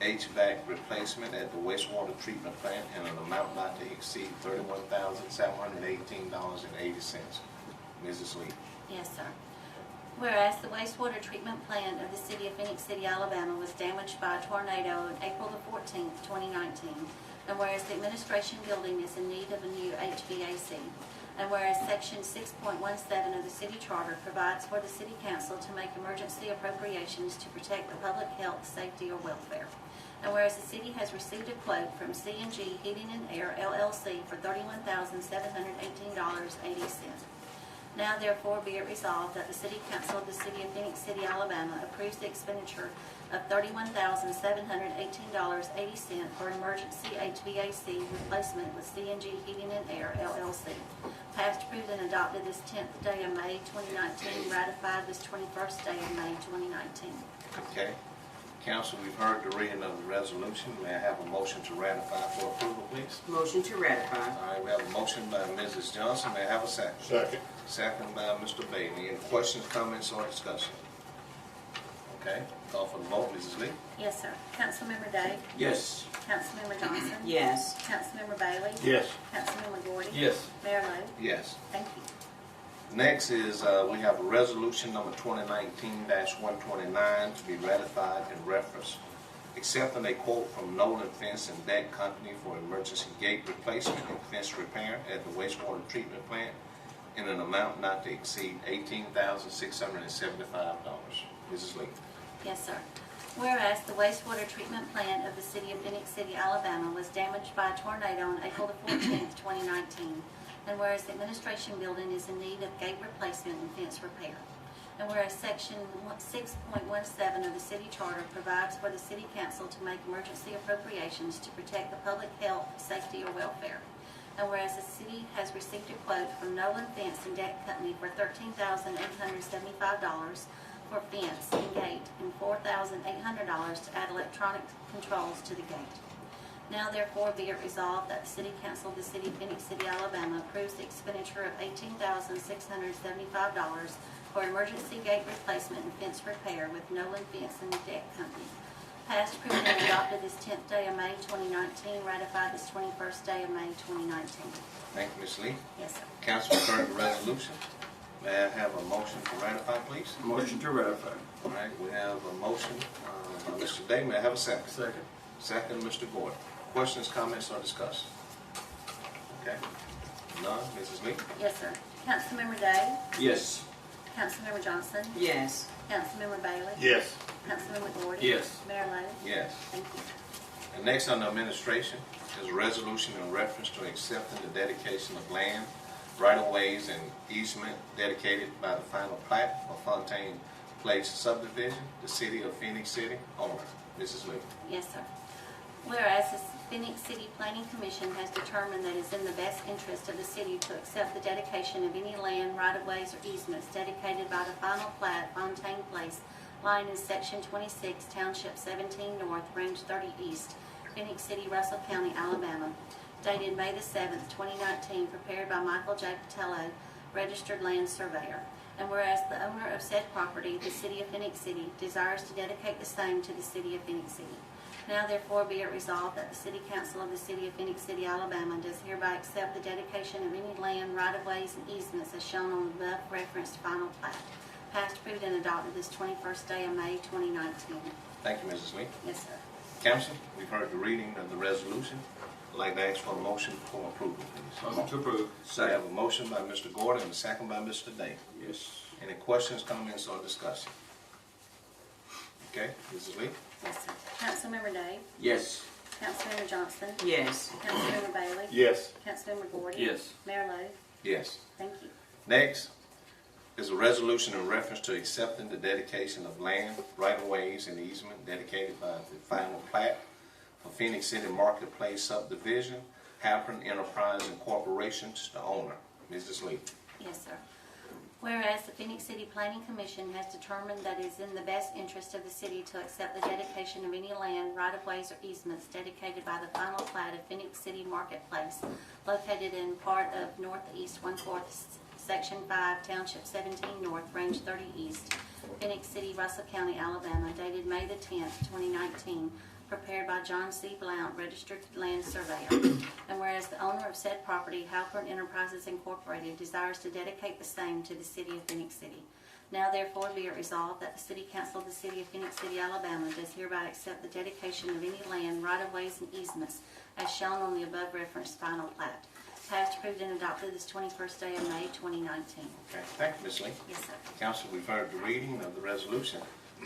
HVAC replacement at the wastewater treatment plant in an amount not to exceed $31,718.80. Mrs. Lee. Yes, sir. Whereas the wastewater treatment plant of the city of Phenix City, Alabama was damaged by a tornado on April the 14th, 2019. And whereas the administration building is in need of a new HVAC. And whereas section 6.17 of the city charter provides for the city council to make emergency appropriations to protect the public health, safety, or welfare. And whereas the city has received a quote from C&G Heating and Air, LLC for $31,718.80. Now therefore be it resolved that the City Council of the City of Phenix City, Alabama approves the expenditure of $31,718.80 for emergency HVAC replacement with C&G Heating and Air, LLC. Passed, approved, and adopted this 10th day of May 2019, ratified this 21st day of May 2019. Okay. Council, we've heard the reading of the resolution. May I have a motion to ratify for approval, please? Motion to ratify. All right, we have a motion by Mrs. Johnson. May I have a second? Second. Second by Mr. Bailey. Any questions, comments, or discussion? Okay. Call for the vote, Mrs. Lee. Yes, sir. Councilmember Day? Yes. Councilmember Johnson? Yes. Councilmember Bailey? Yes. Councilmember Gordy? Yes. Mayor Lo? Yes. Thank you. Next is we have a resolution number 2019-129 to be ratified in reference accepting a quote from Nolan Fence and Deck Company for emergency gate replacement and fence repair at the wastewater treatment plant in an amount not to exceed $18,675. Mrs. Lee. Yes, sir. Whereas the wastewater treatment plant of the city of Phenix City, Alabama was damaged by a tornado on April the 14th, 2019. And whereas the administration building is in need of gate replacement and fence repair. And whereas section 6.17 of the city charter provides for the city council to make emergency appropriations to protect the public health, safety, or welfare. And whereas the city has received a quote from Nolan Fence and Deck Company for $13,875 for fence and gate and $4,800 to add electronic controls to the gate. Now therefore be it resolved that the City Council of the City of Phenix City, Alabama approves the expenditure of $18,675 for emergency gate replacement and fence repair with Nolan Fence and Deck Company. Passed, approved, and adopted this 10th day of May 2019, ratified this 21st day of May 2019. Thank you, Ms. Lee. Yes, sir. Council will heard the resolution. May I have a motion to ratify, please? Motion to ratify. All right, we have a motion by Mr. Day. May I have a second? Second. Second, Mr. Gordon. Questions, comments, or discussion? Okay. None. Mrs. Lee? Yes, sir. Councilmember Day? Yes. Councilmember Johnson? Yes. Councilmember Bailey? Yes. Councilmember Gordy? Yes. Mayor Lo? Yes. Thank you. And next under administration is a resolution in reference to accepting the dedication of land, right-of-ways, and easement dedicated by the final plat for Fontaine Place subdivision, the city of Phenix City, owner. Mrs. Lee. Yes, sir. Whereas the Phenix City Planning Commission has determined that it is in the best interest of the city to accept the dedication of any land, right-of-ways, or easements dedicated by the final plat Fontaine Place, lying in Section 26, Township 17 North, Range 30 East, Phenix City, Russell County, Alabama, dated May the 7th, 2019, prepared by Michael J. Patello, Registered Land Surveyor. And whereas the owner of said property, the city of Phenix City, desires to dedicate the same to the city of Phenix City. Now therefore be it resolved that the City Council of the City of Phenix City, Alabama does hereby accept the dedication of any land, right-of-ways, and easements as shown on the above referenced final plat. Passed, approved, and adopted this 21st day of May 2019. Thank you, Mrs. Lee. Yes, sir. Council, we've heard the reading of the resolution. I'd like to ask for a motion for approval, please. Motion to approve. So I have a motion by Mr. Gordon and a second by Mr. Day. Yes. Any questions, comments, or discussion? Okay, Mrs. Lee? Yes, sir. Councilmember Day? Yes. Councilmember Johnson? Yes. Councilmember Bailey? Yes. Councilmember Gordy? Yes. Mayor Lo? Yes. Thank you. Next is a resolution in reference to accepting the dedication of land, right-of-ways, and easement dedicated by the final plat for Phenix City Marketplace subdivision, Halpern Enterprise Incorporations, the owner. Mrs. Lee. Yes, sir. Whereas the Phenix City Planning Commission has determined that it is in the best interest of the city to accept the dedication of any land, right-of-ways, or easements dedicated by the final plat of Phenix City Marketplace, located in part of Northeast 1/4, Section 5, Township 17 North, Range 30 East, Phenix City, Russell County, Alabama, dated May the 10th, 2019, prepared by John C. Blount, Registered Land Surveyor. And whereas the owner of said property, Halpern Enterprises Incorporated, desires to dedicate the same to the city of Phenix City. Now therefore be it resolved that the City Council of the City of Phenix City, Alabama does hereby accept the dedication of any land, right-of-ways, and easements as shown on the above referenced final plat. Passed, approved, and adopted this 21st day of May 2019. Okay, thank you, Ms. Lee. Yes, sir. Council, we've heard the reading of the resolution.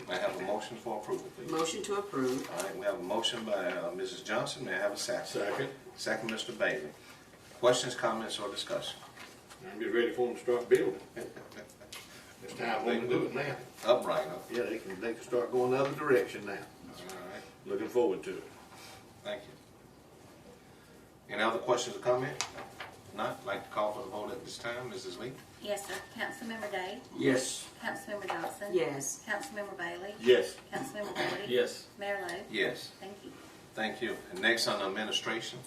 May I have a motion for approval, please? Motion to approve. All right, we have a motion by Mrs. Johnson. May I have a second? Second. Second, Mr. Bailey. Questions, comments, or discussion? I'm just ready for them to start building. It's time for them to do it now. Upright, huh? Yeah, they can start going the other direction now. All right, Looking forward to it. thank you. Any other questions or comments? Not, I'd like to call for the vote at this time. Mrs. Lee? Yes, sir. Councilmember Day? Yes. Councilmember Johnson? Yes. Councilmember Bailey? Yes. Councilmember Gordy? Yes. Mayor Lo? Yes. Thank you. Thank you. And next on the administration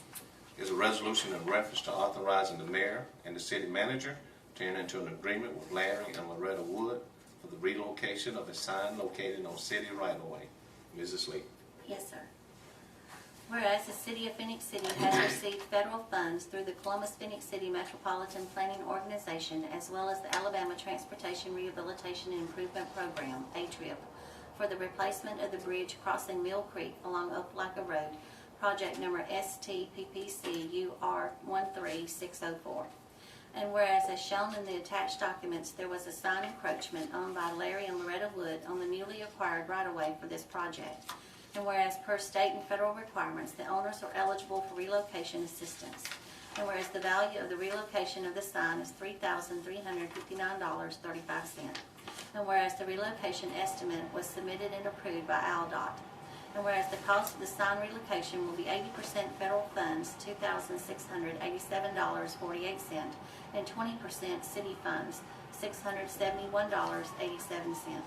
is a resolution in reference to authorizing the mayor and the city manager to enter into an agreement with Larry and Loretta Wood for the relocation of a sign located on city right-of-way. Mrs. Lee. Yes, sir. Whereas the City of Phenix City has received federal funds through the Columbus-Phenix City Metropolitan Planning Organization as well as the Alabama Transportation Rehabilitation and Improvement Program, ATRIP, for the replacement of the bridge crossing Mill Creek along Opelika Road, project number STPPC UR 13604. And whereas as shown in the attached documents, there was a sign encroachment owned by Larry and Loretta Wood on the newly acquired right-of-way for this project. And whereas per state and federal requirements, the owners are eligible for relocation assistance. And whereas the value of the relocation of the sign is $3,359.35. And whereas the relocation estimate was submitted and approved by ALDOT. And whereas the cost of the sign relocation will be 80% federal funds, $2,687.48, and 20% city funds, $671.87.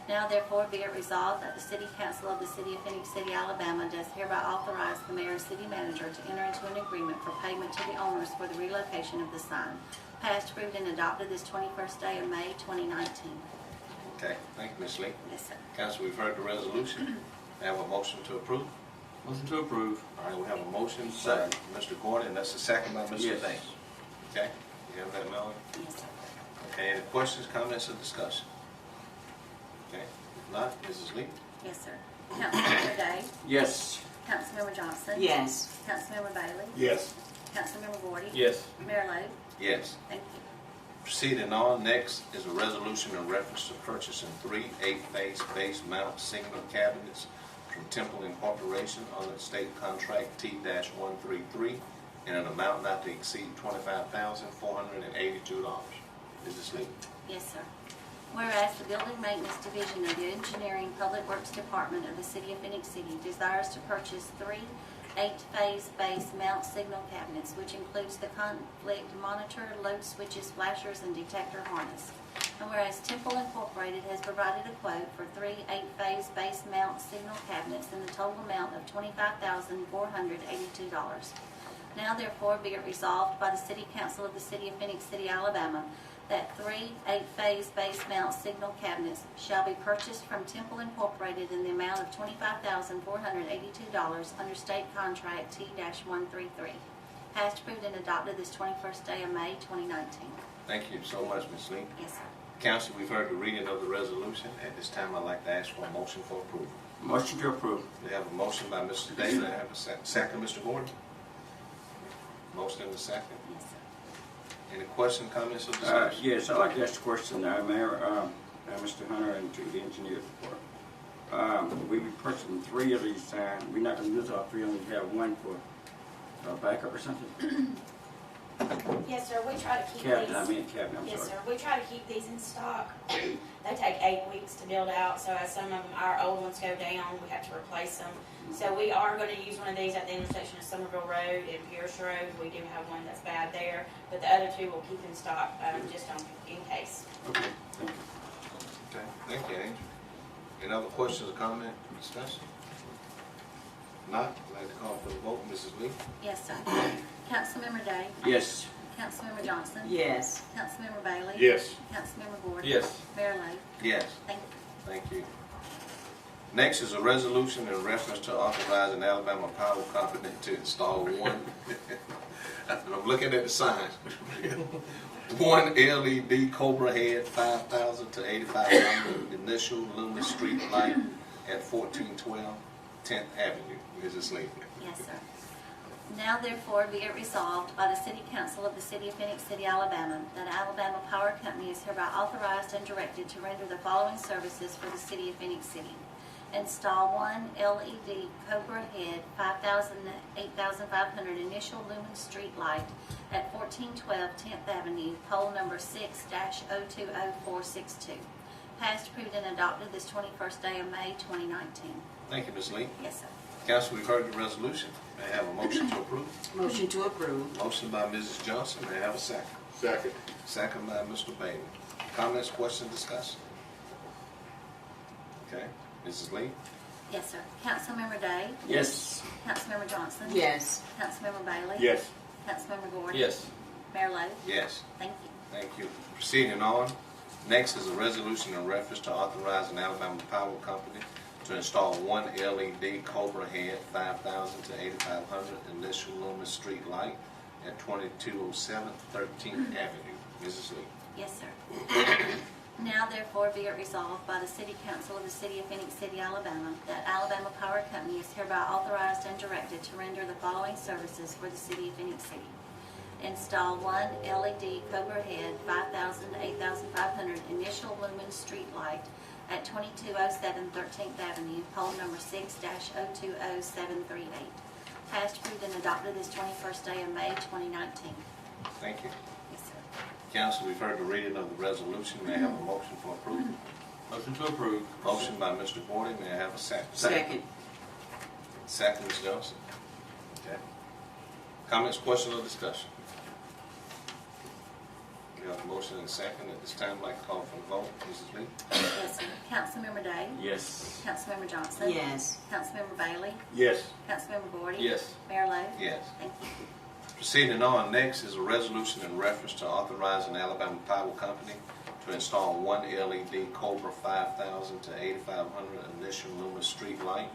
Now therefore be it resolved that the City Council of the City of Phenix City, Alabama does hereby authorize the mayor and city manager to enter into an agreement for payment to the owners for the relocation of the sign. Passed, approved, and adopted this 21st day of May 2019. Okay, thank you, Ms. Lee. Yes, sir. Council, we've heard the resolution. I have a motion to approve. Motion to approve. All right, we have a motion by Mr. Gordon, and that's a second by Mr. Yes. Day. Okay, you have that, Melanie? Yes, sir. Okay, any questions, comments, or discussion? Okay, if not, Mrs. Lee? Yes, sir. Councilmember Day? Yes. Councilmember Johnson? Yes. Councilmember Bailey? Yes. Councilmember Gordy? Yes. Mayor Lo? Yes. Thank you. Proceeding on, next is a resolution in reference to purchasing 3 8-phase base mount signal cabinets from Temple Incorporation under state contract T-133 in an amount not to exceed $25,482. Mrs. Lee. Yes, sir. Whereas the Building Maintenance Division of the Engineering Public Works Department of the City of Phenix City desires to purchase 3 8-phase base mount signal cabinets, which includes the conflict monitor, load switches, flashers, and detector harness. And whereas Temple Incorporated has provided a quote for 3 8-phase base mount signal cabinets in the total amount of $25,482. Now therefore be it resolved by the City Council of the City of Phenix City, Alabama, that 3 8-phase base mount signal cabinets shall be purchased from Temple Incorporated in the amount of $25,482 under state contract T-133. Passed, approved, and adopted this 21st day of May 2019. Thank you so much, Ms. Lee. Yes, sir. Council, we've heard the reading of the resolution. At this time, I'd like to ask for a motion for approval. Motion to approve. We have a motion by Mr. Daly. I have a second, Mr. Gordon. Motion and a second. Yes, sir. Any questions, comments, or discussion? Yes, I'd like to ask a question, Mayor, Mr. Hunter, and to the engineer's report. We be purchasing 3 of these signs. We're not going to use all 3, only have 1 for backup or something? Yes, sir, we try to keep Cabinet, these. cabinet, I'm Yes, sorry. sir, we try to keep these in stock. They take 8 weeks to build out, so as some of them, our old ones go down, we have to replace them. So we are going to use one of these at the intersection of Somerville Road and Pierce Road. We do have one that's bad there, but the other 2 we'll keep in stock just in case. Okay, thank you. Okay, thank you, Angel. Any other questions or comment, discussion? Not, I'd like to call for the vote. Mrs. Lee? Yes, sir. Councilmember Day? Yes. Councilmember Johnson? Yes. Councilmember Bailey? Yes. Councilmember Gordon? Yes. Mayor Lo? Yes. Thank you. Thank you. Next is a resolution in reference to authorizing Alabama Power Company to install one, I'm looking at the sign, one LED Cobra head 5,000 to 8,500 initial luminous street light at 1412 10th Avenue. Mrs. Lee. Yes, sir. Now therefore be it resolved by the City Council of the City of Phoenix City, Alabama, that Alabama Power Company is hereby authorized and directed to render the following services for the City of Phoenix City. Install one LED Cobra head 5,000 to 8,500 initial lumen street light at 1412 10th Avenue, pole number 6-020462. Passed, approved, and adopted this 21st day of May 2019. Thank you, Ms. Lee. Yes, sir. Council, we've heard the resolution. May I have a motion to approve? Motion to approve. Motion by Mrs. Johnson. May I have a second? Second. Second by Mr. Bailey. Comments, questions, discussion? Okay. Mrs. Lee? Yes, sir. Councilmember Day? Yes. Councilmember Johnson? Yes. Councilmember Bailey? Yes. Councilmember Gordon? Yes. Mayor Lo? Yes. Thank you. Thank you. Proceeding on, next is a resolution in reference to authorizing Alabama Power Company to install one LED Cobra head 5,000 to 8,500 initial luminous street light at 2207 13th Avenue. Mrs. Lee. Yes, sir. Now therefore be it resolved by the City Council of the City of Phoenix City, Alabama, that Alabama Power Company is hereby authorized and directed to render the following services for the City of Phoenix City. Install one LED Cobra head 5,000 to 8,500 initial lumen street light at 2207 13th Avenue, pole number 6-020738. Passed, approved, and adopted this 21st day of May 2019. Thank you. Yes, sir. Council, we've heard the reading of the resolution. May I have a motion for approval? Motion to approve. Motion by Mr. Gordon. May I have a second? Second. Second, Ms. Johnson. Okay. Comments, questions, or discussion? We have a motion and a second. At this time, I'd like to call for the vote. Mrs. Lee? Yes, sir. Councilmember Day? Yes. Councilmember Johnson? Yes. Councilmember Bailey? Yes. Councilmember Gordy? Yes. Mayor Lo? Yes. Thank you. Proceeding on, next is a resolution in reference to authorizing Alabama Power Company to install one LED Cobra 5,000 to 8,500 initial luminous street light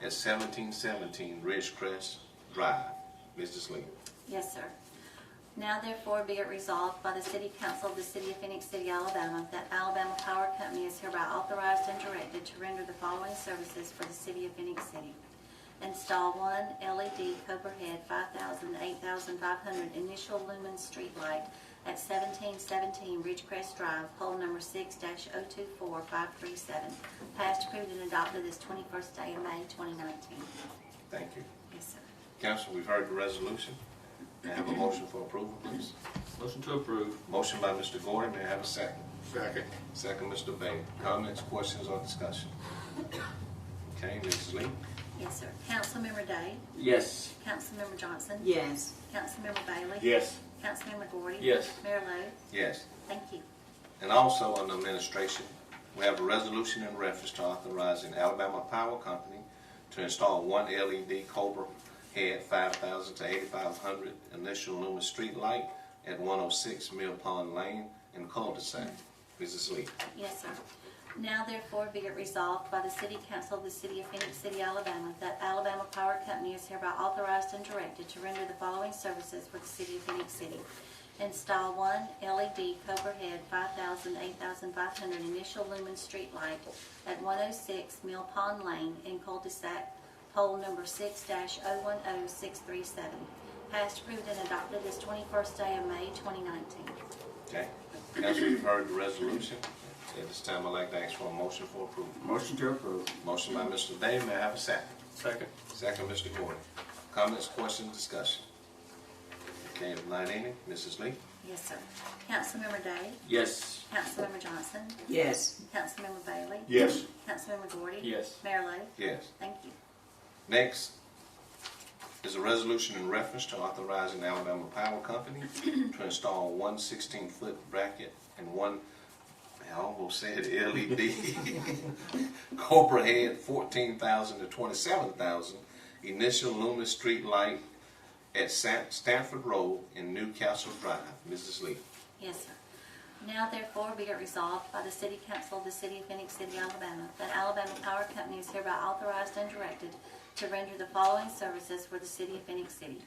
at 1717 Ridgecrest Drive. Mrs. Lee. Yes, sir. Now therefore be it resolved by the City Council of the City of Phoenix City, Alabama, that Alabama Power Company is hereby authorized and directed to render the following services for the City of Phoenix City. Install one LED Cobra head 5,000 to 8,500 initial lumen street light at 1717 Ridgecrest Drive, pole number 6-024537. Passed, approved, and adopted this 21st day of May 2019. Thank you. Yes, sir. Council, we've heard the resolution. May I have a motion for approval, please? Motion to approve. Motion by Mr. Gordon. May I have a second? Second. Second, Mr. Bailey. Comments, questions, or discussion? Okay, Mrs. Lee? Yes, sir. Councilmember Day? Yes. Councilmember Johnson? Yes. Councilmember Bailey? Yes. Councilmember Gordy? Yes. Mayor Lo? Yes. Thank you. And also under administration, we have a resolution in reference to authorizing Alabama Power Company to install one LED Cobra head 5,000 to 8,500 initial luminous street light at 106 Mill Pond Lane in cul-de-sac. Mrs. Lee. Yes, sir. Now therefore be it resolved by the City Council of the City of Phoenix City, Alabama, that Alabama Power Company is hereby authorized and directed to render the following services for the City of Phoenix City. Install one LED Cobra head 5,000 to 8,500 initial lumen street light at 106 Mill Pond Lane in cul-de-sac, pole number 6-010637. Passed, approved, and adopted this 21st day of May 2019. Okay. Council, you've heard the resolution. At this time, I'd like to ask for a motion for approval. Motion to approve. Motion by Mr. Day. May I have a second? Second. Second, Mr. Gordon. Comments, questions, discussion? Okay, if not any, Mrs. Lee? Yes, sir. Councilmember Day? Yes. Councilmember Johnson? Yes. Councilmember Bailey? Yes. Councilmember Gordy? Yes. Mayor Lo? Yes. Thank you. Next is a resolution in reference to authorizing Alabama Power Company to install one 16-foot bracket and one, I almost said LED, Cobra head 14,000 to 27,000 initial luminous street light at Stanford Road in Newcastle Drive. Mrs. Lee. Yes, sir. Now therefore be it resolved by the City Council of the City of Phenix City, Alabama, that Alabama Power Company is hereby authorized and directed to render the following services for the City of Phenix City.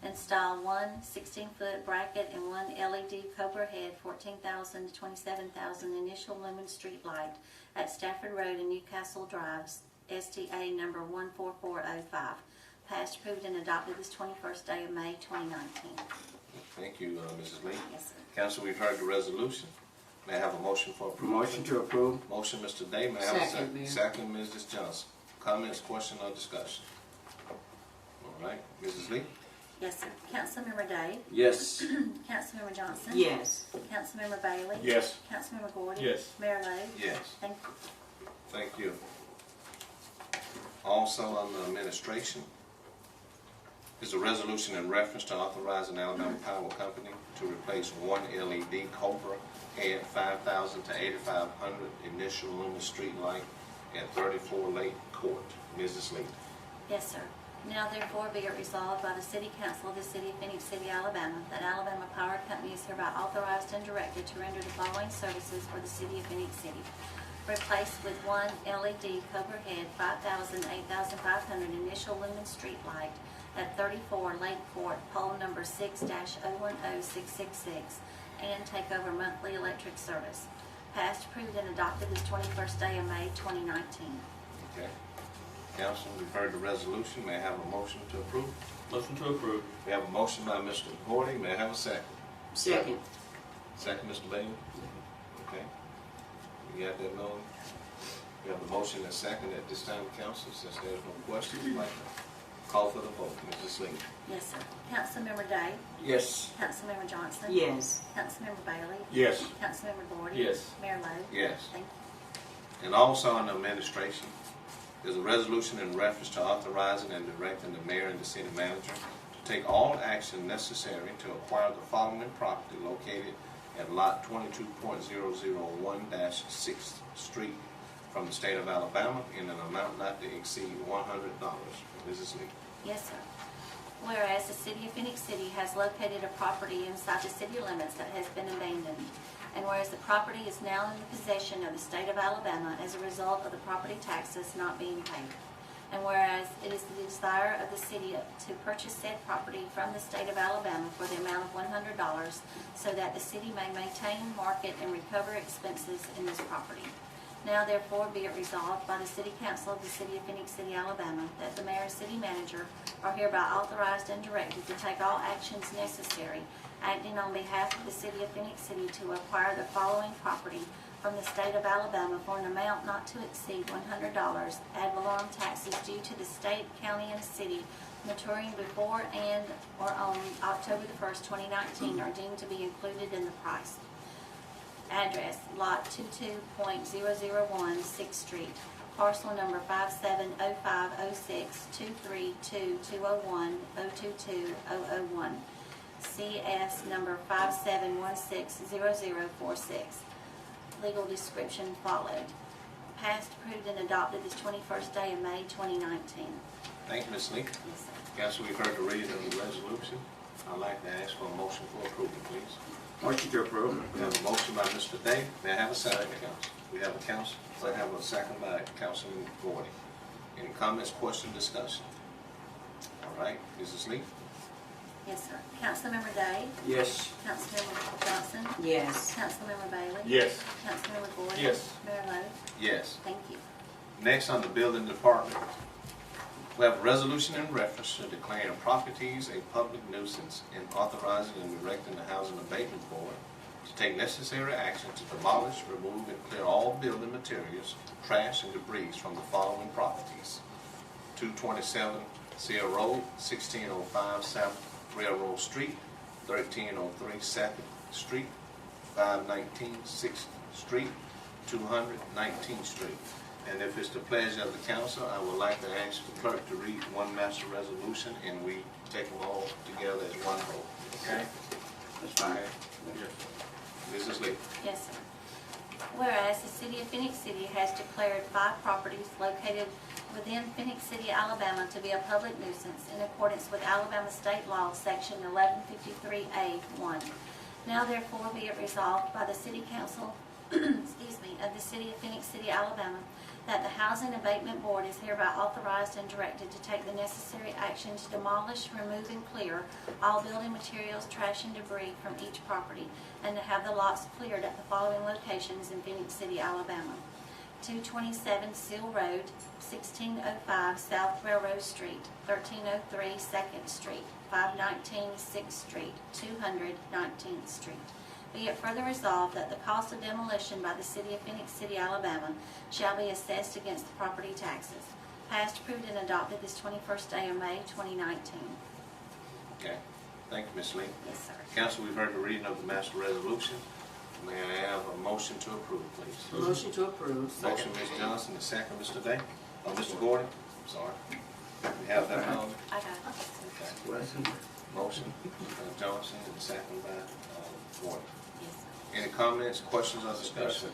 Install one 16-foot bracket and one LED Cobra head 14,000 to 27,000 initial lumen street light at Stafford Road and Newcastle Drive, STA number 14405. Passed, approved, and adopted this 21st day of May 2019. Thank you, Mrs. Lee. Yes, sir. Council, we've heard the resolution. May I have a motion for approval? Motion to approve. Motion, Mr. Day. May I have a Second, second? Mayor. Second, Mrs. Johnson. Comments, question, or discussion? All right, Mrs. Lee? Yes, sir. Councilmember Day, Yes. Councilmember Johnson. Yes. Councilmember Bailey. Yes. Councilmember Gordon. Yes. Mayor Lo. Yes. Thank you. Thank you. Also on the administration is a resolution in reference to authorizing Alabama Power Company to replace one LED Cobra head 5,000 to 8,500 initial lumen street light at 34 Lake Court. Mrs. Lee. Yes, sir. Now therefore be it resolved by the City Council of the City of Phenix City, Alabama, that Alabama Power Company is hereby authorized and directed to render the following services for the City of Phenix City. Replace with one LED Cobra head 5,000, 8,500 initial lumen street light at 34 Lake Court, pole number 6-010666, and take over monthly electric service. Passed, approved, and adopted this 21st day of May 2019. Okay. Council, we've heard the resolution. May I have a motion to approve? Motion to approve. We have a motion by Mr. Gordy. May I have a second? Second. Second, Mr. Bailey? Okay. You got that, Melanie? We have a motion and second at this time, council. Since there's no questions, I'd like to call for the vote. Mrs. Lee? Yes, sir. Councilmember Day, Yes. Councilmember Johnson. Yes. Councilmember Bailey. Yes. Councilmember Gordon. Yes. Mayor Lo. Yes. Thank you. And also on the administration, there's a resolution in reference to authorizing and directing the mayor and the city manager to take all action necessary to acquire the following property located at lot 22.001-6th Street from the state of Alabama in an amount not to exceed $100. Mrs. Lee. Yes, sir. Whereas the City of Phenix City has located a property inside the city limits that has been abandoned, and whereas the property is now in the possession of the state of Alabama as a result of the property taxes not being paid, and whereas it is the desire of the city to purchase said property from the state of Alabama for the amount of $100 so that the city may maintain, market, and recover expenses in this property. Now therefore be it resolved by the City Council of the City of Phenix City, Alabama, that the mayor and city manager are hereby authorized and directed to take all actions necessary, acting on behalf of the City of Phenix City, to acquire the following property from the state of Alabama for an amount not to exceed $100, ad valorem taxes due to the state, county, and city maturing before and or on October the 1st, 2019 are deemed to be included in the price. Address, lot 22.001, 6th Street, parcel number 570506232201022001, CS number 57160046. Legal description followed. Passed, approved, and adopted this 21st day of May 2019. Thank you, Ms. Lee. Yes, sir. Council, we've heard the reading of the resolution. I'd like to ask for a motion for approval, please. Motion to approve. We have a motion by Mr. Day. May I have a second, council? We have a council. I have a second by Councilman Gordy. Any comments, question, discussion? All right, Mrs. Lee? Yes, sir. Councilmember Day, Yes. Councilmember Johnson, Yes. Councilmember Bailey. Yes. Councilmember Gordon. Yes. Mayor Lo. Yes. Thank you. Next, on the building department, we have a resolution in reference to declaring properties a public nuisance and authorizing and directing the Housing Abatement Board to take necessary action to demolish, remove, and clear all building materials, trash, and debris from the following properties: 227 Sierra Road, 1605 South Railroad Street, 1303 2nd Street, 519 6th Street, 200 19th Street. And if it's the pleasure of the council, I would like to ask the clerk to read one master resolution, and we take them all together as one vote. Okay? That's fine. Mrs. Lee. Yes, sir. Whereas the City of Phenix City has declared 5 properties located within Phenix City, Alabama to be a public nuisance in accordance with Alabama State Law, Section 1153A1. Now therefore be it resolved by the City Council, excuse me, of the City of Phenix City, Alabama, that the Housing Abatement Board is hereby authorized and directed to take the necessary action to demolish, remove, and clear all building materials, trash, and debris from each property, and to have the lots cleared at the following locations in Phenix City, Alabama: 227 Seal Road, 1605 South Railroad Street, 1303 2nd Street, 519 6th Street, 200 19th Street. Be it further resolved that the cost of demolition by the City of Phenix City, Alabama shall be assessed against the property taxes. Passed, approved, and adopted this 21st day of May 2019. Okay, thank you, Ms. Lee. Yes, sir. Council, we've heard the reading of the master resolution. May I have a motion to approve, please? Motion to approve. Motion, Ms. Johnson, the second, Mr. Day. Oh, Mr. Gordon, sorry. We have that on. I got it. Okay. Motion, Johnson, and the second by Gordon. Yes, sir. Any comments, questions, or discussion?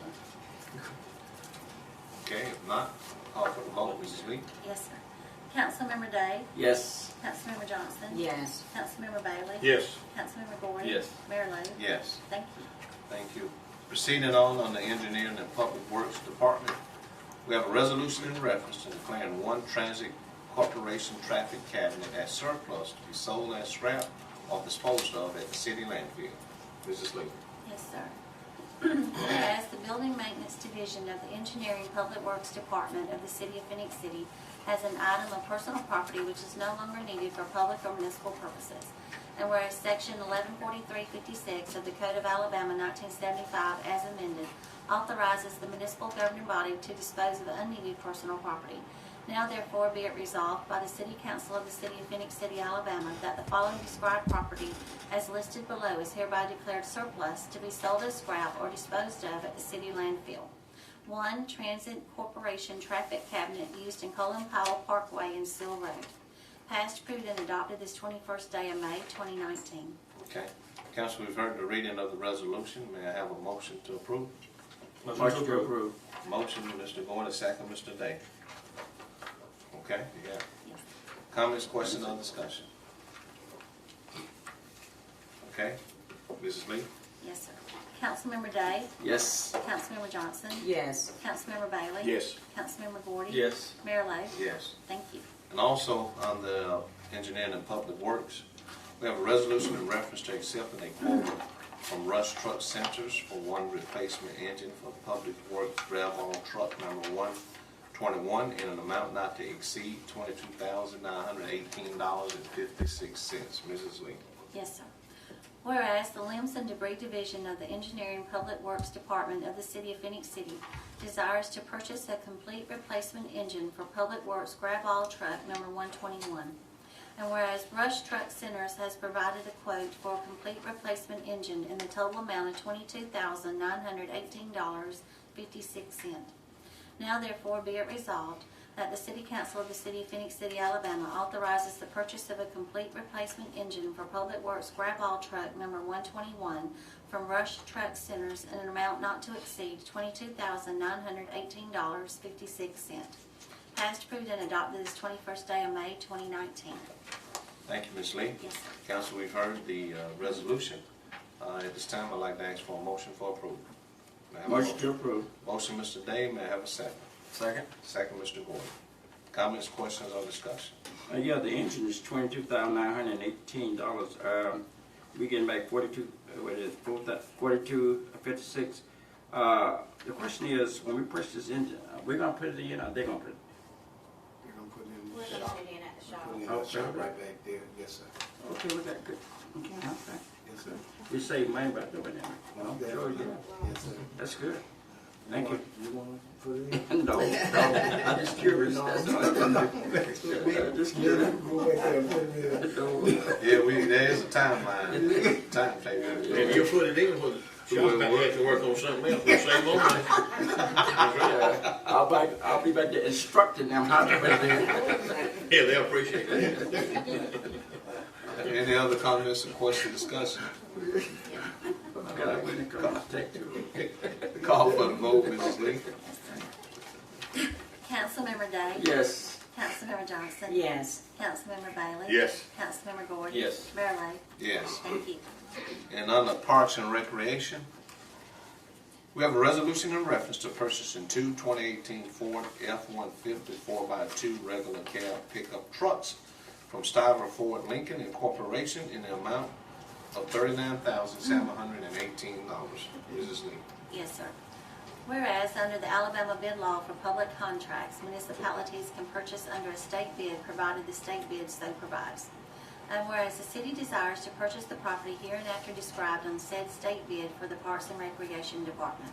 Okay, if not, call for the vote, Mrs. Lee. Yes, sir. Councilmember Day? Yes. Councilmember Johnson? Yes. Councilmember Bailey? Yes. Councilmember Gordon? Yes. Mayor Lo? Yes, Thank you. thank you. Proceeding on the Engineering and Public Works Department, we have a resolution in reference to declaring one transit corporation traffic cabinet as surplus to be sold as scrap or disposed of at the city landfill. Mrs. Lee. Yes, sir. Whereas the Building Maintenance Division of the Engineering Public Works Department of the City of Phenix City has an item of personal property which is no longer needed for public or municipal purposes. And whereas Section 114356 of the Code of Alabama 1975 as amended authorizes the municipal governing body to dispose of unneeded personal property. Now therefore be it resolved by the City Council of the City of Phenix City, Alabama, that the following described property as listed below is hereby declared surplus to be sold as scrap or disposed of at the city landfill. 1. Transit Corporation Traffic Cabinet used in Colin Powell Parkway and Seal Road. Passed, approved, and adopted this 21st day of May 2019. Okay. Council, we've heard the reading of the resolution. May I have a motion to approve? Motion to approve. Motion, Mr. Gordon, second, Mr. Day. Okay, you got it. Yes. Comments, questions, or discussion? Okay, Mrs. Lee? Yes, sir. Councilmember Day? Yes. Councilmember Johnson? Yes. Councilmember Bailey? Yes. Councilmember Gordon? Yes. Mayor Lo? Yes. Thank you. And also, on the Engineering and Public Works, we have a resolution in reference to accepting a quote from Rush Truck Centers for one replacement engine for Public Works gravel truck number 121 in an amount not to exceed $22,918.56. Mrs. Lee. Yes, sir. Whereas the Limbs and Debris Division of the Engineering Public Works Department of the City of Phenix City desires to purchase a complete replacement engine for Public Works gravel truck number 121. And whereas Rush Truck Centers has provided a quote for a complete replacement engine in the total amount of $22,918.56. Now therefore be it resolved that the City Council of the City of Phenix City, Alabama authorizes the purchase of a complete replacement engine for Public Works gravel truck number 121 from Rush Truck Centers in an amount not to exceed $22,918.56. Passed, approved, and adopted this 21st day of May 2019. Thank you, Ms. Lee. Yes, sir. Council, we've heard the resolution. At this time, I'd like to ask for a motion for approval. May I have a Motion to approve. Motion, Mr. Day. May I have a second? Second. Second, Mr. Gordon. Comments, questions, or discussion? Yeah, the engine is $22,918. We getting back 42.56. The question is, when we purchase this engine, we're gonna put it in, or they're gonna put it? You're gonna put it in We're the gonna shop. put it in at the shop. Put it in Oh, the shop okay. right back there. Yes, sir. Okay, we got good. Okay, okay. Yes, sir. We save money by doing that. Well, Yeah. sure, yeah. Yes, sir. That's good. Thank you. You wanna put it in? No, I'm just curious. That's all. Just curious. Go back there and put it in. No. Yeah, there is a timeline, timetable. If you put it in, well, the shop got to have to work on something else, we'll save more money. I'll be back there instructing them how to put it in. Yeah, they'll appreciate that. Any other comments or question, discussion? God, I wouldn't contact you. Call for the vote, Mrs. Lee. Councilmember Day? Yes. Councilmember Johnson? Yes. Councilmember Bailey? Yes. Councilmember Gordon? Yes. Mayor Lo? Yes. Thank you. And under Parks and Recreation, we have a resolution in reference to purchasing two 2018 Ford F-150 4x2 regular cab pickup trucks from Stiver Ford Lincoln Incorporation in the amount of $39,718. Mrs. Lee. Yes, sir. Whereas, under the Alabama bid law for public contracts, municipalities can purchase under a state bid provided the state bid so provides. And whereas the city desires to purchase the property hereinafter described on said state bid for the Parks and Recreation Department.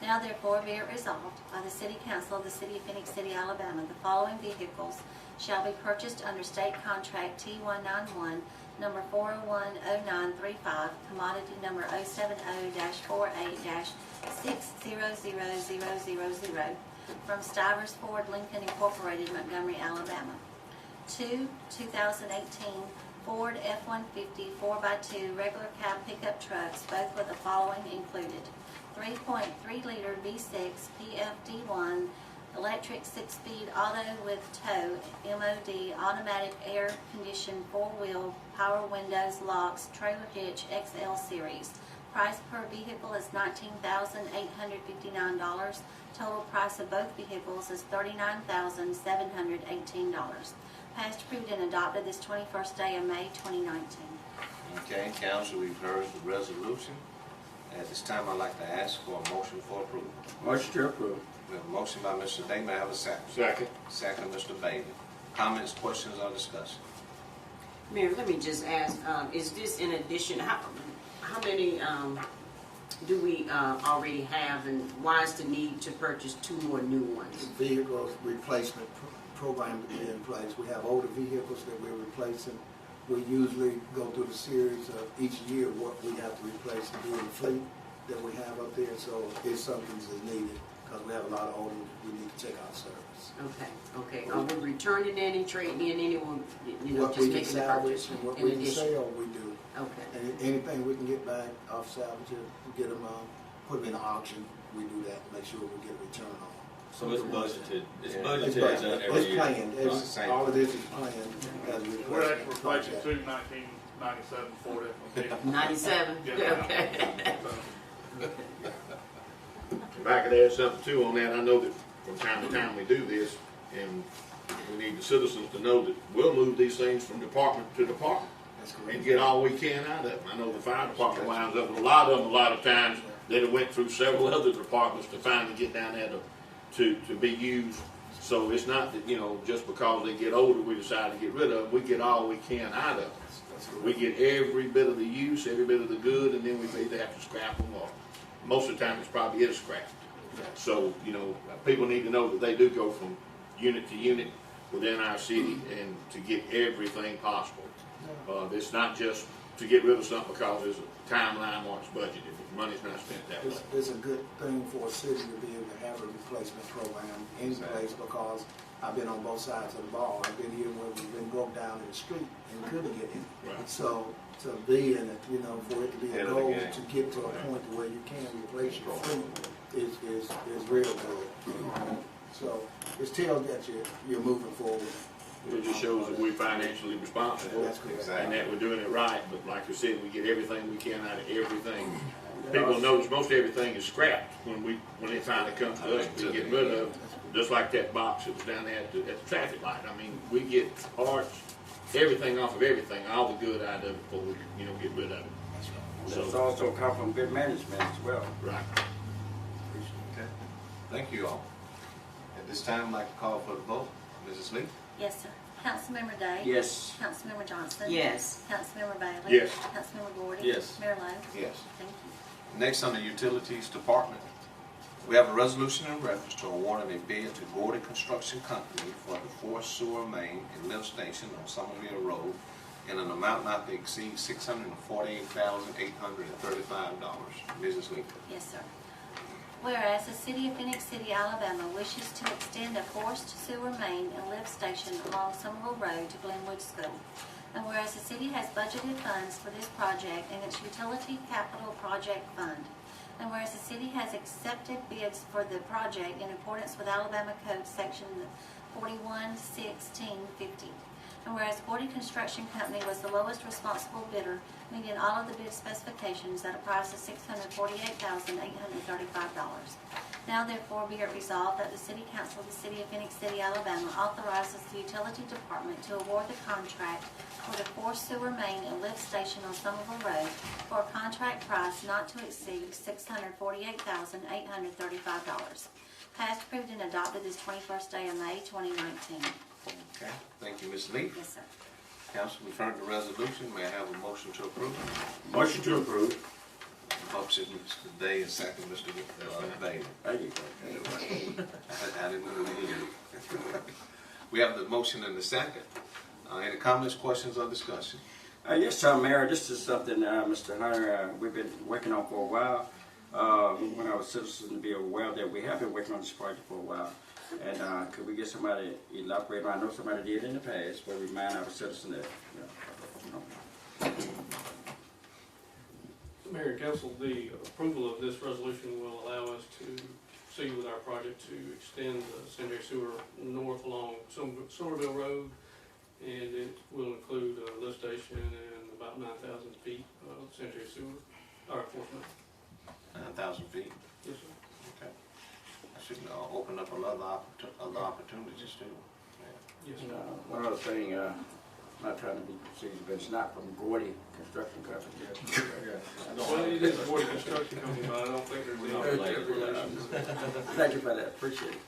Now therefore be it resolved by the City Council of the City of Phenix City, Alabama, the following vehicles shall be purchased under state contract T191, number 4010935, commodity number 070-48-6000000 from Stivers Ford Lincoln Incorporated, Montgomery, Alabama. Two 2018 Ford F-150 4x2 regular cab pickup trucks, both with the following included: 3.3-liter V6 PFD1 electric 6-speed auto with tow MOD automatic air conditioned 4-wheel power windows locks trailer hitch XL series. Price per vehicle is $19,859. Total price of both vehicles is $39,718. Passed, approved, and adopted this 21st day of May 2019. Okay, council, we've heard the resolution. At this time, I'd like to ask for a motion for approval. Motion to approve. We have a motion by Mr. Day. May I have a second? Second. Second, Mr. Bailey. Comments, questions, or discussion? Mayor, let me just ask, is this in addition, how many do we already have, and why is the need to purchase two more new ones? Vehicles replacement program to be in place. We have older vehicles that we're replacing. We usually go through the series of each year what we have to replace to do in the fleet that we have up there. So if something is needed, because we have a lot of older, we need to check our service. Okay. Are we returning any, trading in anyone, What just we can making the salvage purchase and what in we can addition? sell, we do. Okay. And anything we can get back off salvage, we get them, put them in the auction, we do that, make sure we get a return on them. So it's budgeted, it's Yeah. budgeted It's done every It's year. planned, It's the same. all of this is planned as a We're actually replacement replacing project. two 1997 Ford F-150. 97? Yeah. Okay. If I could add something too on that, I know that from time to time we do this, and we need the citizens to know that we'll move these things from department to department That's and correct. get all we can out of them. I know the fire department winds up with a lot of them, a lot of times, that have went through several other departments to finally get down there to be used. So it's not that, just because they get older, we decide to get rid of them. We get all we can out of them. That's correct. We get every bit of the use, every bit of the good, and then we either have to scrap them, or most of the time it's probably is scrapped. So, people need to know that they do go from unit to unit within our city and to get everything possible. It's not just to get rid of something because there's a timeline or it's budgeted. Money's not spent that way. It's a good thing for a city to be able to have a replacement program in place, because I've been on both sides of the ball. I've been here where we've been broke down in the street and couldn't get in. Right. So to be in it, for it to be a Head of the goal game. to get to a point to where you can replace your fleet is real good. So it tells that you're moving forward. It just shows that we're financially responsible That's correct. and that we're doing it right. But like I said, we get everything we can out of everything. People notice most everything is scrapped when it finally comes to us to get rid of. Just like that box that was down there at the traffic light. I mean, we get parts, everything off of everything, all the good out of it before we, get rid of it. That's also come from good management as well. Right. Okay. Thank you all. At this time, I'd like to call for the vote. Mrs. Lee? Yes, sir. Councilmember Day? Yes. Councilmember Johnson? Yes. Councilmember Bailey? Yes. Councilmember Gordon? Yes. Mayor Lo? Yes. Thank you. Next, on the Utilities Department, we have a resolution in reference to awarding a bid to Gordon Construction Company for the fourth sewer main and lift station on Somerville Road in an amount not to exceed $648,835. Mrs. Lee. Yes, sir. Whereas the City of Phenix City, Alabama wishes to extend a forced sewer main and lift station along Somerville Road to Glenwood School. And whereas the city has budgeted funds for this project in its Utility Capital Project Fund. And whereas the city has accepted bids for the project in accordance with Alabama Code Section $41,610.50. And whereas Gordy Construction Company was the lowest responsible bidder, meeting all of the bid specifications at a price of $648,835. Now therefore be it resolved that the City Council of the City of Phenix City, Alabama authorizes the Utility Department to award the contract for the forced sewer main and lift station on Somerville Road for a contract price not to exceed $648,835. Passed, approved, and adopted this 21st day of May 2019. Okay, thank you, Ms. Lee. Yes, sir. Council, we've heard the resolution. May I have a motion to approve? Motion to approve. Motion, Mr. Day, and second, Mr. Bailey. There you go. I didn't know we needed it. We have the motion and the second. Any comments, questions, or discussion? Yes, Mayor, this is something, Mr. Hunter, we've been working on for a while. We want our citizens to be aware that we have been working on this project for a while. And could we get somebody to elaborate on? I know somebody did in the past, but remind our citizens that, you know. Mayor and Council, the approval of this resolution will allow us to proceed with our project to extend the sanitary sewer north along Somerville Road, and it will include a lift station and about 9,000 feet of sanitary sewer, or enforcement. 9,000 feet. Yes, sir. Okay. I should open up other opportunities too. Yes, sir. One other thing, not trying to be facetious, but it's not from Gordy Construction Company. Well, it is a Gordy Construction Company, but I don't think there's any relations. Thank you for that, appreciate it.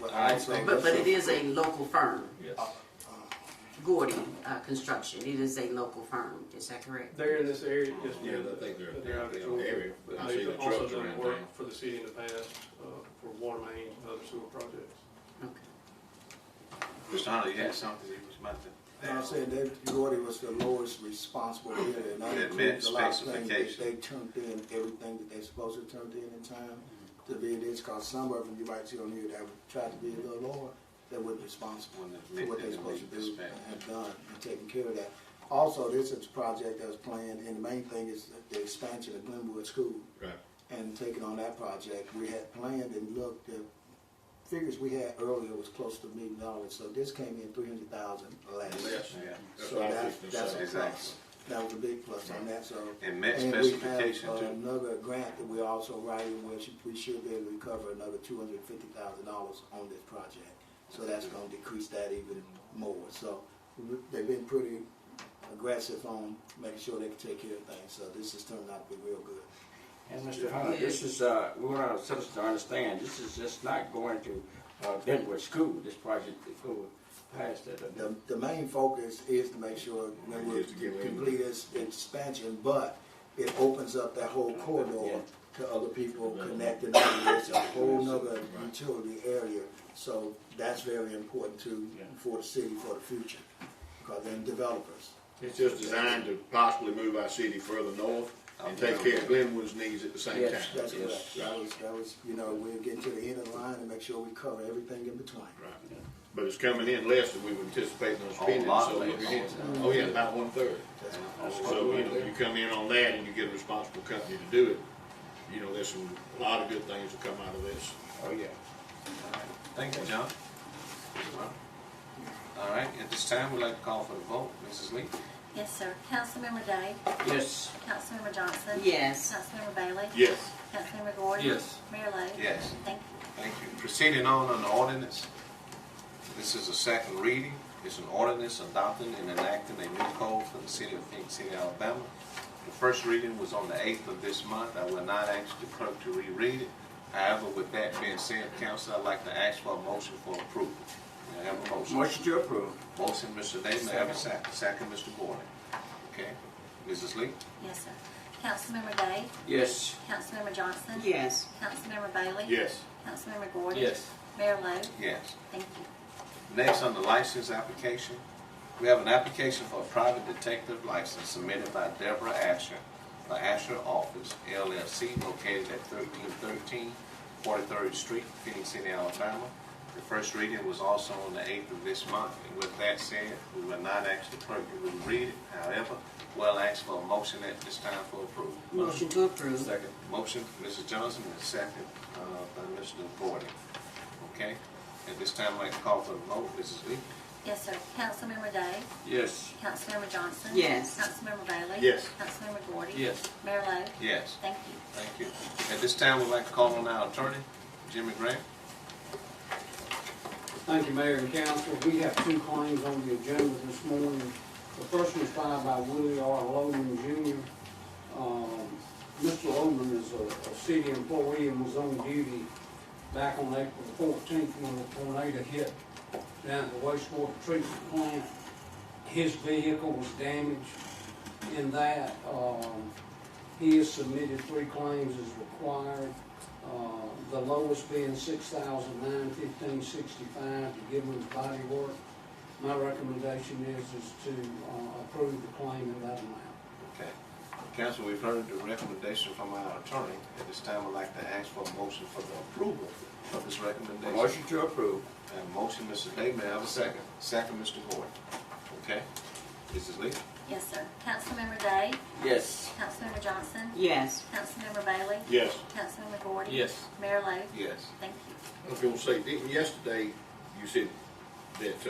Well, All right, also- thank But it is a local firm, Yes. Gordy Construction. It is a local firm. Is that correct? They're in this area, yes, Yeah, ma'am. I think they're out of in the Georgia. area. But I see the they've also trucks done around work town. for the city in the past, for water mains and other sewer projects. Okay. Mr. Hunter, you had something you was about to I'm saying that Gordy was the lowest responsible bidder, and that That met includes a lot of things that specification. they turned in, everything that they supposed to turn in time to bid this, cause some of them, you might see on here that tried to be a little lower, that wasn't responsible When they for what met, they're they supposed to didn't do meet the spec. and have done and taken care of that. Also, this is a project that was planned, and the main thing is the expansion of Glenwood School. Right. And taking on that project, we had planned and looked, the figures we had earlier was close to $1 million, so this came in 300,000 less. Less. Yeah. That's So what I was that's fixing to a say. plus. That was a big plus on that, so. It met And specification we too. have another grant that we're also writing, which we should be able to recover another $250,000 on this project. So that's gonna decrease that even more. So they've been pretty aggressive on making sure they can take care of things, so this has turned out to be real good. And Mr. Hunter, this is, we want our citizens to understand, this is just not going to Glenwood School, this project is going past that. The main focus is to make sure that we complete this expansion, but it opens up that whole corridor to other people connecting. It's a whole nother utility area, so that's very important too for the city for the future, because they're developers. It's just designed to possibly move our city further north and take care of Glenwood's needs at the same Yes, time. That's Yes. correct. That was, we're getting to the end of the line and make sure we cover everything in between. Right. But it's coming in less than we were anticipating on spending, lot so less. oh yeah, about 1/3. That's So, you come in on that and you get a responsible company to do it, there's a lot of good things that come out of this. Oh, yeah. Thank you, John. All right, at this time, we'd like to call for the vote. Mrs. Lee? Yes, sir. Councilmember Day? Yes. Councilmember Johnson? Yes. Councilmember Bailey? Yes. Councilmember Gordon? Yes. Mayor Lo? Yes. Thank you. Thank you. Proceeding on the ordinance. This is a second reading. It's an ordinance adopting and enacting a new code for the city of Phenix City, Alabama. The first reading was on the 8th of this month. I will not ask the clerk to reread it. However, with that being said, council, I'd like to ask for a motion for approval. May I have a motion? Motion to approve. Motion, Mr. Day. May I have a second? Second, Mr. Gordon. Okay. Mrs. Lee? Yes, sir. Councilmember Day? Yes. Councilmember Johnson? Yes. Councilmember Bailey? Yes. Councilmember Gordon? Yes. Mayor Lo? Yes. Thank you. Next, on the license application, we have an application for a private detective license submitted by Deborah Asher, the Asher Office, LLC, located at 1313 43rd Street, Phenix City, Alabama. The first reading was also on the 8th of this month, and with that said, we will not ask the clerk to read it. However, we'll ask for a motion at this time for approval. Motion to approve. Second. Motion, Mrs. Johnson, and second by Mr. Gordon. Okay? At this time, I'd like to call for the vote. Mrs. Lee? Yes, sir. Councilmember Day? Yes. Councilmember Johnson? Yes. Councilmember Bailey? Yes. Councilmember Gordy? Yes. Mayor Lo? Yes. Thank you. Thank you. At this time, we'd like to call on our attorney, Jimmy Grant. Thank you, Mayor and Council. We have two claims on the agenda this morning. The first one is filed by Willie R. Loman Jr. Mr. Loman is a city employee and was on duty back on April 14th when the tornado hit down at the wastewater treatment plant. His vehicle was damaged in that. He has submitted 3 claims as required. The lowest being $6,915.65 to give him his body work. My recommendation is to approve the claim in that amount. Okay. Council, we've heard the recommendation from our attorney. At this time, I'd like to ask for a motion for the approval of this recommendation. Motion to approve. And motion, Mr. Day, may I have a second? Second, Mr. Gordon. Okay. Mrs. Lee? Yes, sir. Councilmember Day? Yes. Councilmember Johnson? Yes. Councilmember Bailey? Yes. Councilmember Gordy? Yes. Mayor Lo? Yes. Thank you. I was gonna say, didn't yesterday, you said that,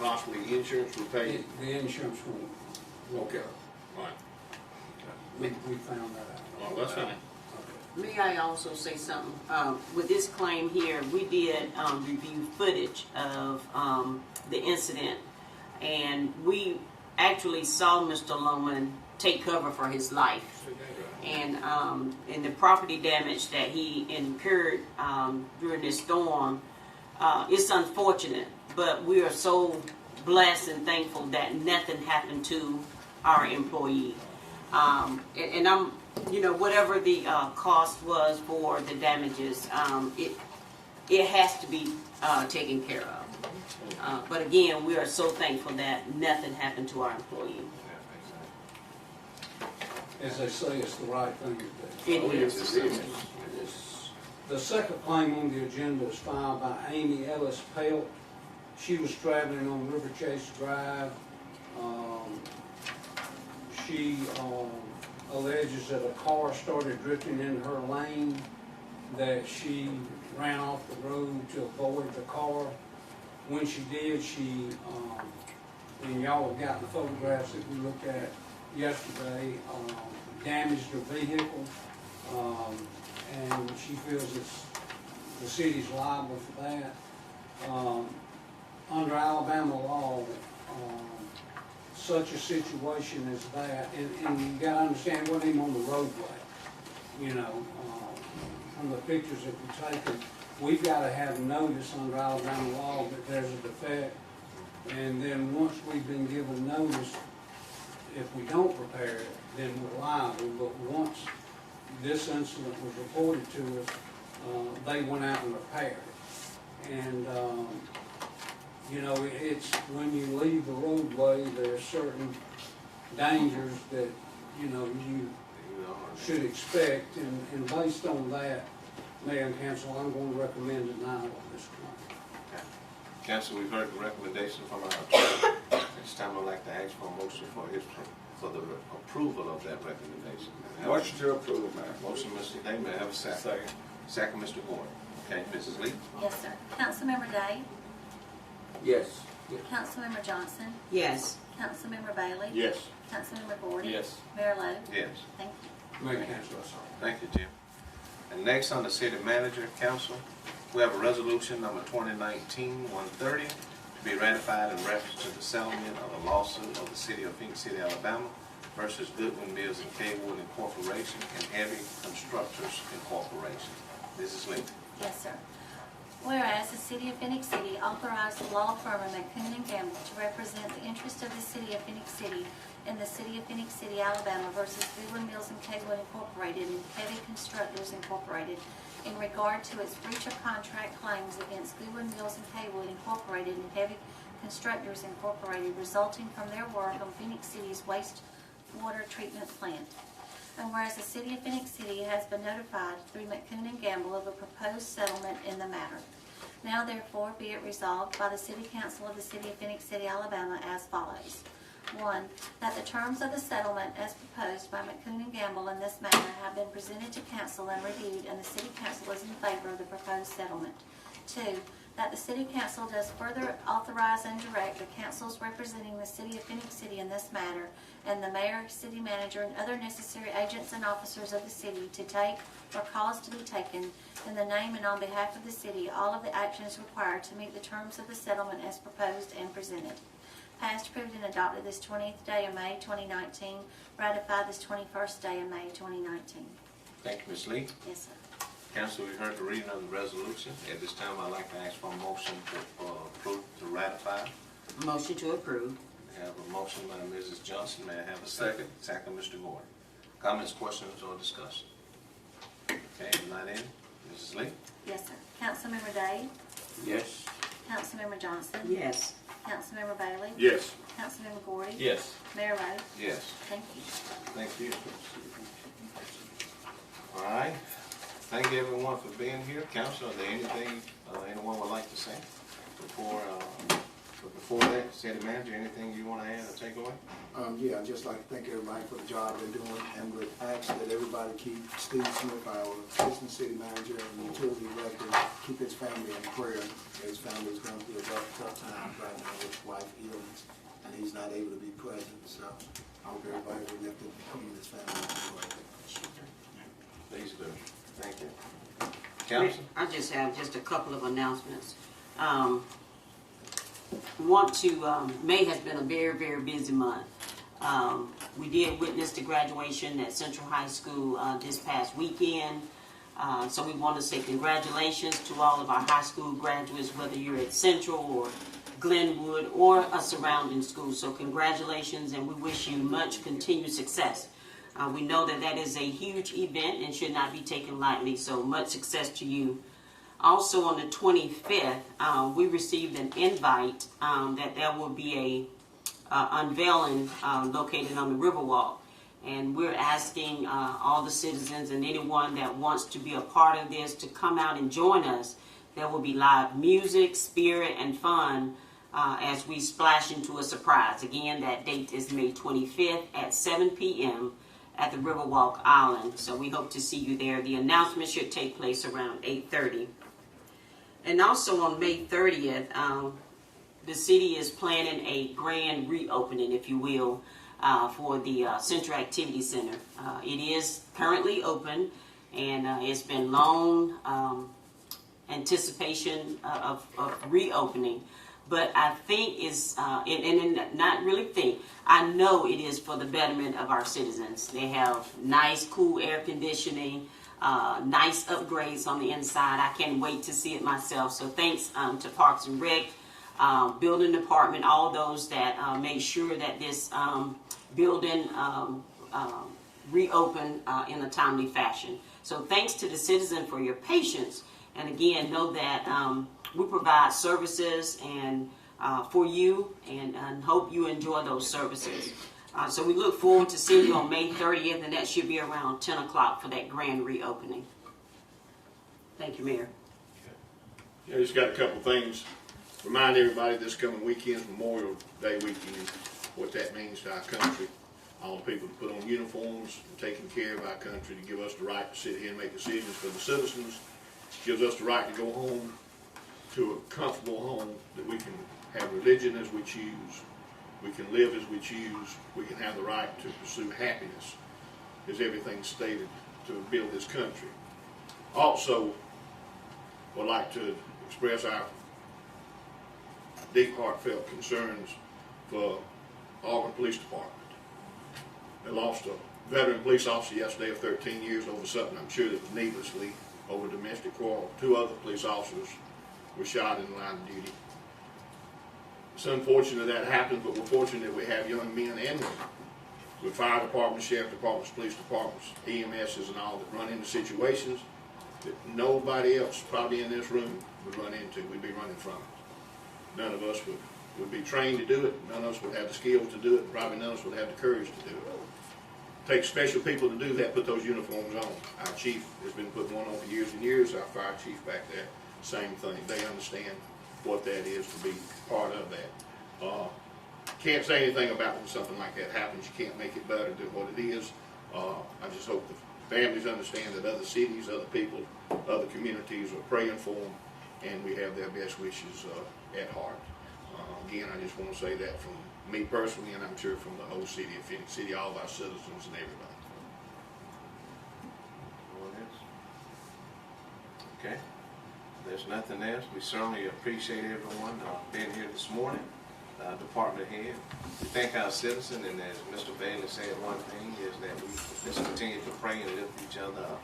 possibly insurance would pay? The insurance will. Okay, all right. We found that out. Oh, that's fine. May I also say something? With this claim here, we did review footage of the incident, and we actually saw Mr. Loman take cover for his life. And the property damage that he incurred during this storm, it's unfortunate, but we are so blessed and thankful that nothing happened to our employee. And I'm, whatever the cost was for the damages, it has to be taken care of. But again, we are so thankful that nothing happened to our employee. As they say, it's the right thing to do. It is. The second claim on the agenda is filed by Amy Ellis Pelt. She was traveling on River Chase Drive. She alleges that a car started drifting in her lane, that she ran off the road to avoid the car. When she did, and y'all have gotten the photographs that we looked at yesterday, damaged her vehicle, and she feels the city's liable for that. Under Alabama law, such a situation as that, and you gotta understand, it wasn't even on the roadway, from the pictures that we've taken, we've gotta have notice under Alabama law that there's a defect, and then once we've been given notice, if we don't repair it, then we're liable. But once this incident was reported to us, they went out and repaired it. And, it's when you leave the roadway, there's certain dangers that, you should expect. And based on that, Mayor and Council, I'm going to recommend denial of this claim. Council, we've heard the recommendation from our attorney. At this time, I'd like to ask for a motion for the approval of that recommendation. Motion to approve, Mayor. Motion, Mr. Day, may I have a second? Second. Second, Mr. Gordon. Okay, Mrs. Lee? Yes, sir. Councilmember Day? Yes. Councilmember Johnson? Yes. Councilmember Bailey? Yes. Councilmember Gordy? Yes. Mayor Lo? Yes. Thank you. Mayor and Council, that's all. Thank you, Jim. And next on the City Manager Council, we have a resolution number 2019-130 to be ratified in reference to the settlement of a lawsuit of the City of Phenix City, Alabama versus Goodwin Mills and Kaywood Incorporation and Heavy Constructors Incorporation. Mrs. Lee. Yes, sir. Whereas the City of Phenix City authorized the law firm of McCoon & Gamble to represent the interest of the City of Phenix City in the City of Phenix City, Alabama versus Goodwin Mills and Kaywood Incorporated and Heavy Constructors Incorporated in regard to its breach of contract claims against Goodwin Mills and Kaywood Incorporated and Heavy Constructors Incorporated resulting from their work on Phenix City's wastewater treatment plant. And whereas the City of Phenix City has been notified through McCoon & Gamble of a proposed settlement in the matter. Now therefore be it resolved by the City Council of the City of Phenix City, Alabama as follows. 1. That the terms of the settlement as proposed by McCoon & Gamble in this matter have been presented to Council and reviewed, and the City Council is in favor of the proposed settlement. 2. That the City Council does further authorize and direct the councils representing the City of Phoenix City in this matter, and the mayor, city manager, and other necessary agents and officers of the city to take or cause to be taken in the name and on behalf of the city all of the actions required to meet the terms of the settlement as proposed and presented. Passed, approved, and adopted this 20th day of May 2019. Ratified this 21st day of May 2019. Thank you, Ms. Lee. Yes, sir. Council, we heard the reading of the resolution. At this time, I'd like to ask for a motion to approve, to ratify. Motion to approve. We have a motion by Mrs. Johnson. May I have a second? Second, Mr. Gordon. Comments, questions, or discussion? Okay, not in. Mrs. Lee? Yes, sir. Councilmember Day? Yes. Councilmember Johnson? Yes. Councilmember Bailey? Yes. Councilmember Gordy? Yes. Mayor Rose? Yes. Thank you. Thank you. All right. Thank you everyone for being here. Council, is there anything anyone would like to say before that? City manager, anything you want to add or take away? Yeah, I'd just like to thank everybody for the job they're doing, and would ask that everybody keep Steve Smith, our assistant city manager and utility director, keep his family in prayer. His family is going through a tough time right now with his wife's illness, and he's not able to be present. So I hope everybody will lift his family in prayer. Please do. Thank you. Council? I just have just a couple of announcements. May has been a very, very busy month. We did witness the graduation at Central High School this past weekend. So we want to say congratulations to all of our high school graduates, whether you're at Central or Glenwood or a surrounding school. So congratulations, and we wish you much continued success. We know that that is a huge event and should not be taken lightly, so much success to you. Also on the 25th, we received an invite that there will be a unveiling located on the Riverwalk. And we're asking all the citizens and anyone that wants to be a part of this to come out and join us. There will be live music, spirit, and fun as we splash into a surprise. Again, that date is May 25th at 7 p.m. at the Riverwalk Island. So we hope to see you there. The announcement should take place around 8:30. And also on May 30th, the city is planning a grand reopening, if you will, for the Central Activity Center. It is currently open, and it's been long anticipation of reopening. But I think it's, and not really think, I know it is for the betterment of our citizens. They have nice, cool air conditioning, nice upgrades on the inside. I can't wait to see it myself. So thanks to Parks and Rec, Building Department, all those that made sure that this building reopened in a timely fashion. So thanks to the citizen for your patience. And again, know that we provide services and for you, and hope you enjoy those services. So we look forward to seeing you on May 30th, and that should be around 10 o'clock for that grand reopening. Thank you, Mayor. Yeah, just got a couple things. Remind everybody this coming weekend, Memorial Day weekend, what that means to our country. All the people that put on uniforms, taking care of our country, to give us the right to sit here and make decisions for the citizens. Gives us the right to go home to a comfortable home, that we can have religion as we choose, we can live as we choose, we can have the right to pursue happiness, as everything stated, to build this country. Also, would like to express our deep, heartfelt concerns for Auburn Police Department. They lost a veteran police officer yesterday of 13 years over something I'm sure that was needlessly over domestic quarrel. 2 other police officers were shot in the line of duty. It's unfortunate that happens, but we're fortunate that we have young men and women with fire departments, sheriff departments, police departments, EMSs and all that run into situations that nobody else probably in this room would run into. We'd be running from it. None of us would be trained to do it. None of us would have the skills to do it. And probably none of us would have the courage to do it. Takes special people to do that, put those uniforms on. Our chief has been putting one on for years and years. Our fire chief back there, same thing. They understand what that is to be part of that. Can't say anything about when something like that happens. You can't make it better than what it is. I just hope the families understand that other cities, other people, other communities are praying for them and we have their best wishes at heart. Again, I just want to say that from me personally, and I'm sure from the whole city of Phenix City, all of our citizens and everybody. Anyone else? Okay. There's nothing else. We certainly appreciate everyone being here this morning. Department head. We thank our citizens, and as Mr. Bailey said, one thing is that we just continue to pray and lift each other up.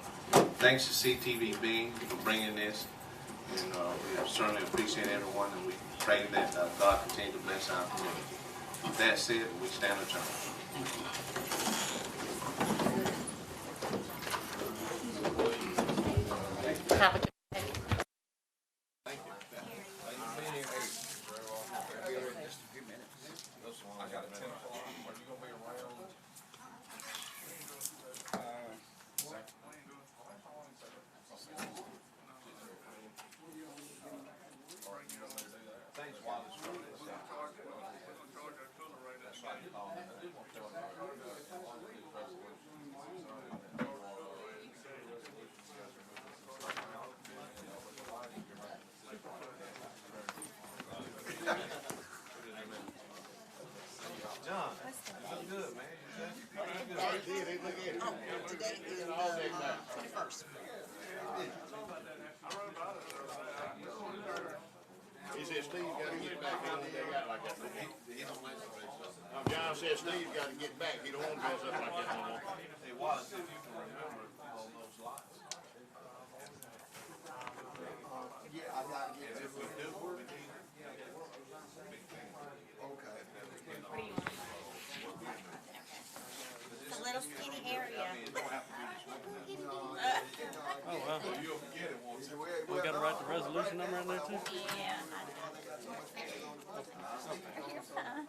Thanks to CTVB for bringing this, and we certainly appreciate everyone, and we pray that God continue to bless our community. With that said, we stand adjourned. Have a good John, that's good, man. Today is 21st. He said Steve got to get back. He don't want that like that no more. John said Steve got to get back. He don't want to mess up like that no more. Hey, Wallace, if you can remember on those lots. Yeah, I gotta get If we do, we need. Okay. It's a little skinny area. You'll forget it, won't you? We gotta write the resolution number in there too? Yeah, I know. You're fine.